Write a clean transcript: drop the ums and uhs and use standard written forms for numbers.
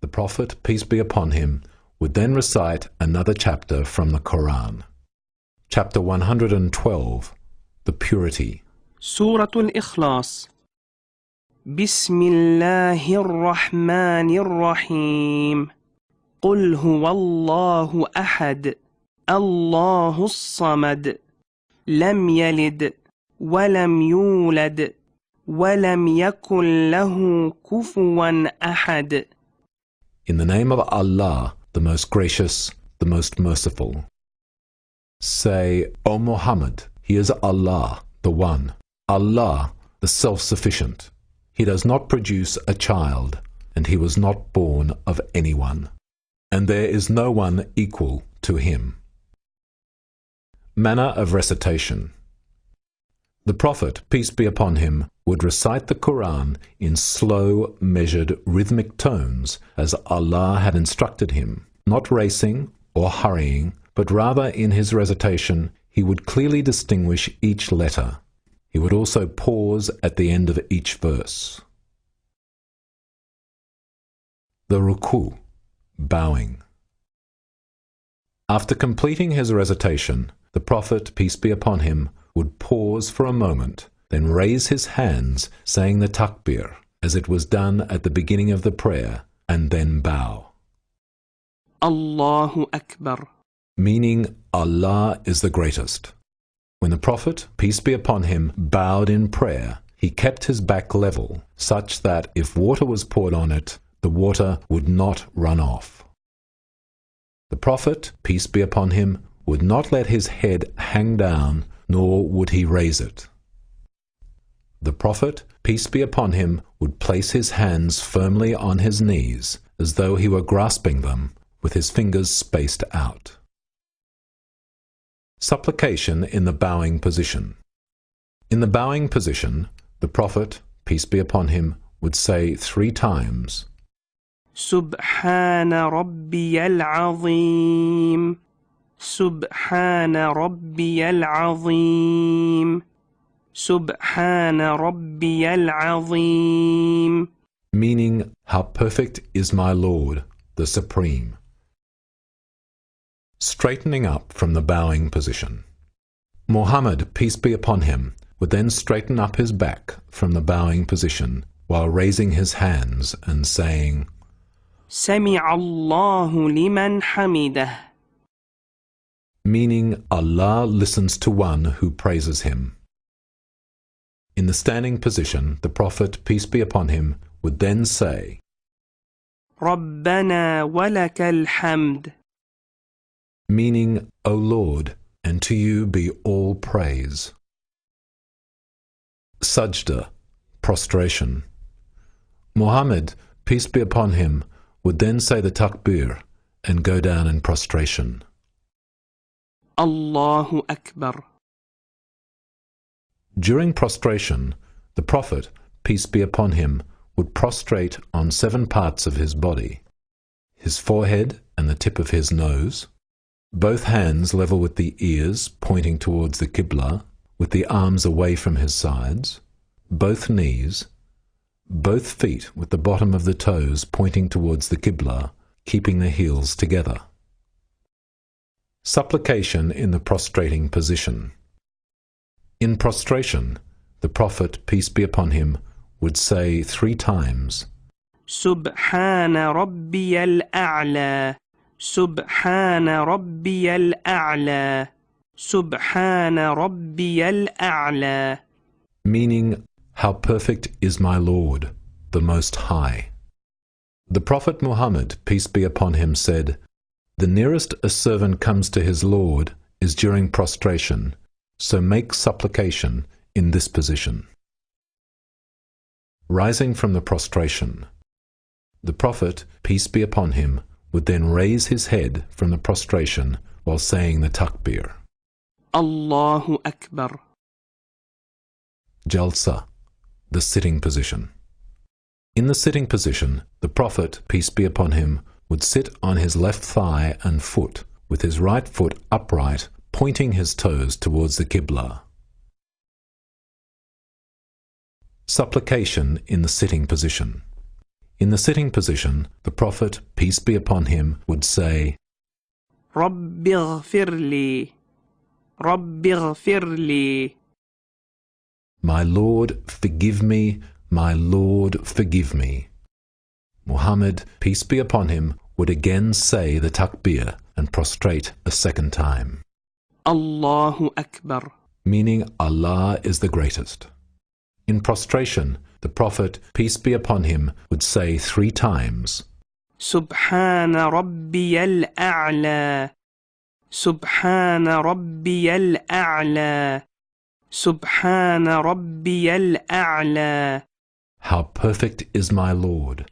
The Prophet, peace be upon him, would then recite another chapter from the Quran. Chapter 112, The Purity. Surah Al-Ikhlas. Bismillahir Rahmanir Rahim. قل هو الله أحد الله الصمد لم يلد ولم يولد ولم يكن له كفوا أحد. In the name of Allah, the most gracious, the most merciful. Say, O Muhammad, He is Allah, the One, Allah, the self-sufficient. He does not produce a child, and He was not born of anyone, and there is no one equal to Him. Manner of recitation. The Prophet, peace be upon him, would recite the Quran in slow, measured, rhythmic tones as Allah had instructed him, not racing or hurrying, but rather in his recitation he would clearly distinguish each letter. He would also pause at the end of each verse. The Ruku, bowing. After completing his recitation, the Prophet, peace be upon him, would pause for a moment, then raise his hands, saying the takbir, as it was done at the beginning of the prayer, and then bow. Allahu Akbar. Meaning, Allah is the greatest. When the Prophet, peace be upon him, bowed in prayer, he kept his back level, such that if water was poured on it, the water would not run off. The Prophet, peace be upon him, would not let his head hang down, nor would he raise it. The Prophet, peace be upon him, would place his hands firmly on his knees, as though he were grasping them, with his fingers spaced out. Supplication in the bowing position. In the bowing position, the Prophet, peace be upon him, would say 3 times, Subhana Rabbiyal Azim. Subhana Rabbiyal Azim. Subhana Rabbiyal Azim. Meaning, how perfect is my Lord, the Supreme. Straightening up from the bowing position. Muhammad, peace be upon him, would then straighten up his back from the bowing position while raising his hands and saying, Sami'a Allahu liman hamidah. Meaning, Allah listens to one who praises him. In the standing position, the Prophet, peace be upon him, would then say, Rabbana walakal hamd. Meaning, O Lord, and to you be all praise. Sajda, prostration. Muhammad, peace be upon him, would then say the takbir and go down in prostration. Allahu Akbar. During prostration, the Prophet, peace be upon him, would prostrate on 7 parts of his body: his forehead and the tip of his nose, both hands level with the ears pointing towards the Qibla, with the arms away from his sides, both knees, both feet with the bottom of the toes pointing towards the Qibla, keeping the heels together. Supplication in the prostrating position. In prostration, the Prophet, peace be upon him, would say 3 times, Subhana Rabbiyal A'la. Subhana Rabbiyal A'la. Subhana Rabbiyal A'la. Meaning, how perfect is my Lord, the Most High. The Prophet Muhammad, peace be upon him, said, The nearest a servant comes to his Lord is during prostration, so make supplication in this position. Rising from the prostration. The Prophet, peace be upon him, would then raise his head from the prostration while saying the takbir. Allahu Akbar. Jalsa, the sitting position. In the sitting position, the Prophet, peace be upon him, would sit on his left thigh and foot, with his right foot upright, pointing his toes towards the Qibla. Supplication in the sitting position. In the sitting position, the Prophet, peace be upon him, would say, رب اغفر لي رب اغفر لي My Lord, forgive me, my Lord, forgive me. Muhammad, peace be upon him, would again say the takbir and prostrate a second time, الله أكبر, meaning Allah is the greatest. In prostration, the Prophet, peace be upon him, would say 3 times, سبحان ربي الأعلى سبحان ربي الأعلى سبحان ربي الأعلى. How perfect is my Lord!